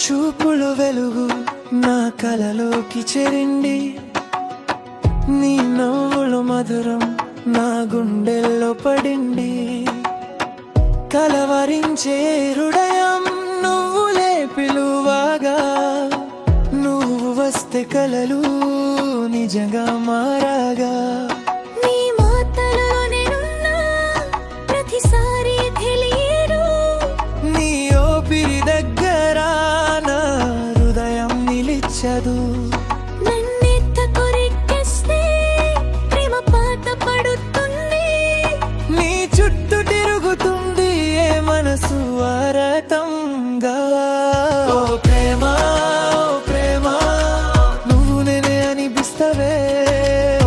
చూపులు వెలుగు నా కలలోకి చేరింది, నీ నవ్వులు మధురం నా గుండెల్లో పడింది. కలవరించే హృదయం నువ్వులే పిలువగా, నువ్వు వస్తే కలలు నిజంగా మారగా. నీ మాటలో నేనున్నా ప్రతిసారి తెలియదు, నీ ఓపిరి దగ్గర నా హృదయం నిలిచదు. నన్నెత్త కొరికేస్తే ప్రేమ పాట పడుతుంది, నీ చుట్టూ తిరుగుతుంది ఏ మనసు వారతంగా. ఓ ప్రేమ ఓ ప్రేమ నువ్వు నేనే అనిపిస్తవే.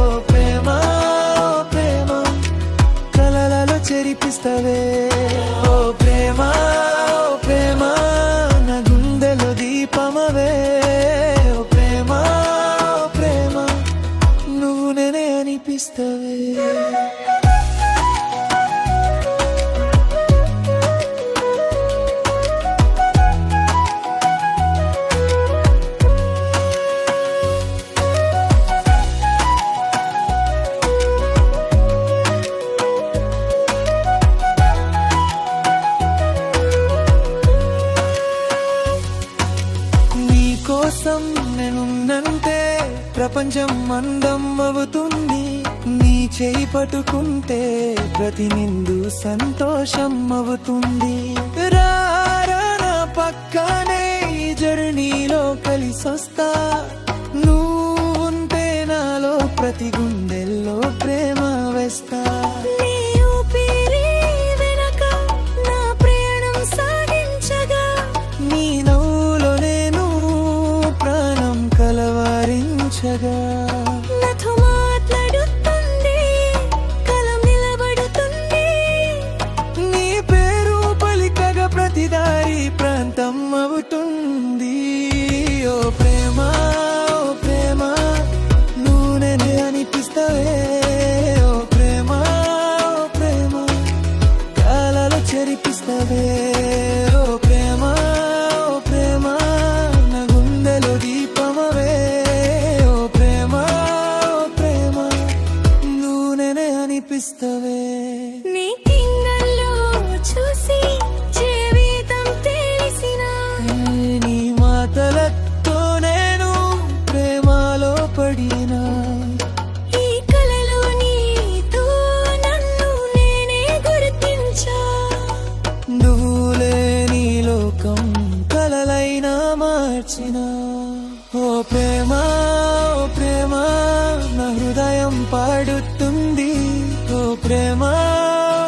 ఓ ప్రేమ ఓ ప్రేమ కలలలో చెరిపిస్తవే. ఓ ప్రేమ ఓ ప్రేమ నా గుండెలో దీపమవే. ఓ ప్రేమ ఓ ప్రేమ నువ్వు నేనే అనిపిస్తవే. కోసం నేనున్నంతే ప్రపంచం అందం అవుతుంది, నీ చేయి పట్టుకుంటే ప్రతి నిండు సంతోషం అవుతుంది. రారా నా పక్కనే ఈ జర్నీలో కలిసొస్తా, నువ్వుంటే నాలో ప్రతి గుండెల్లో ప్రేమ వేస్తా. నాతో మాట్లాడుతుంది, కలం నిలబడుతుంది, నీ పేరు పలికగా ప్రతిదారి ప్రాంతం అవుతుంది. ఓ ప్రేమ ఓ ప్రేమ నువ్వు నేనే అనిపిస్తవే. ఓ ప్రేమ ఓ ప్రేమ కాలాలు చెరిపిస్తవే. ఓ ప్రేమ ఓ ప్రేమ నా గుండెలో దీపమవే. నీ కింగల్లో చూసి జీవితం తెలిసిన, నీ మాటలతో నేను ప్రేమలో పడినా. ఈ కలలో నీతో నన్ను నేనే గుర్తించా. నువ్వులే నీ లోకం కలలైనా మార్చిన. ఓ ప్రేమ ఓ ప్రేమ నా హృదయం పాడుతుంది. ఓ ప్రేమ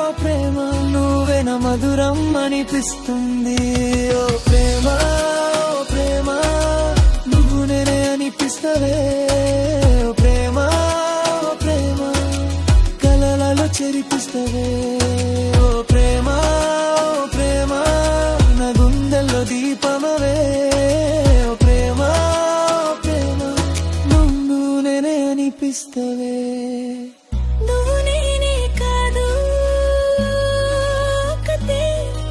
ఓ ప్రేమ నువ్వే నా మధురం అనిపిస్తుంది. ఓ ప్రేమ ఓ ప్రేమ నువ్వు నేనే అనిపిస్తవే. ఓ ప్రేమ ఓ ప్రేమ కలలలో చెరిపిస్తవే. ఓ ప్రేమ ఓ ప్రేమ నా గుండెల్లో దీపమవే. ఓ ప్రేమ ఓ ప్రేమ నువ్వు నేనే అనిపిస్తవే. నువ్వు నేనే కాదు ఒకతే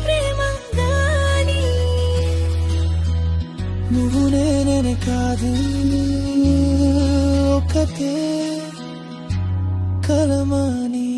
ప్రేమ గాని, నువ్వు నేనే కాదు ఒకతే కలమాని.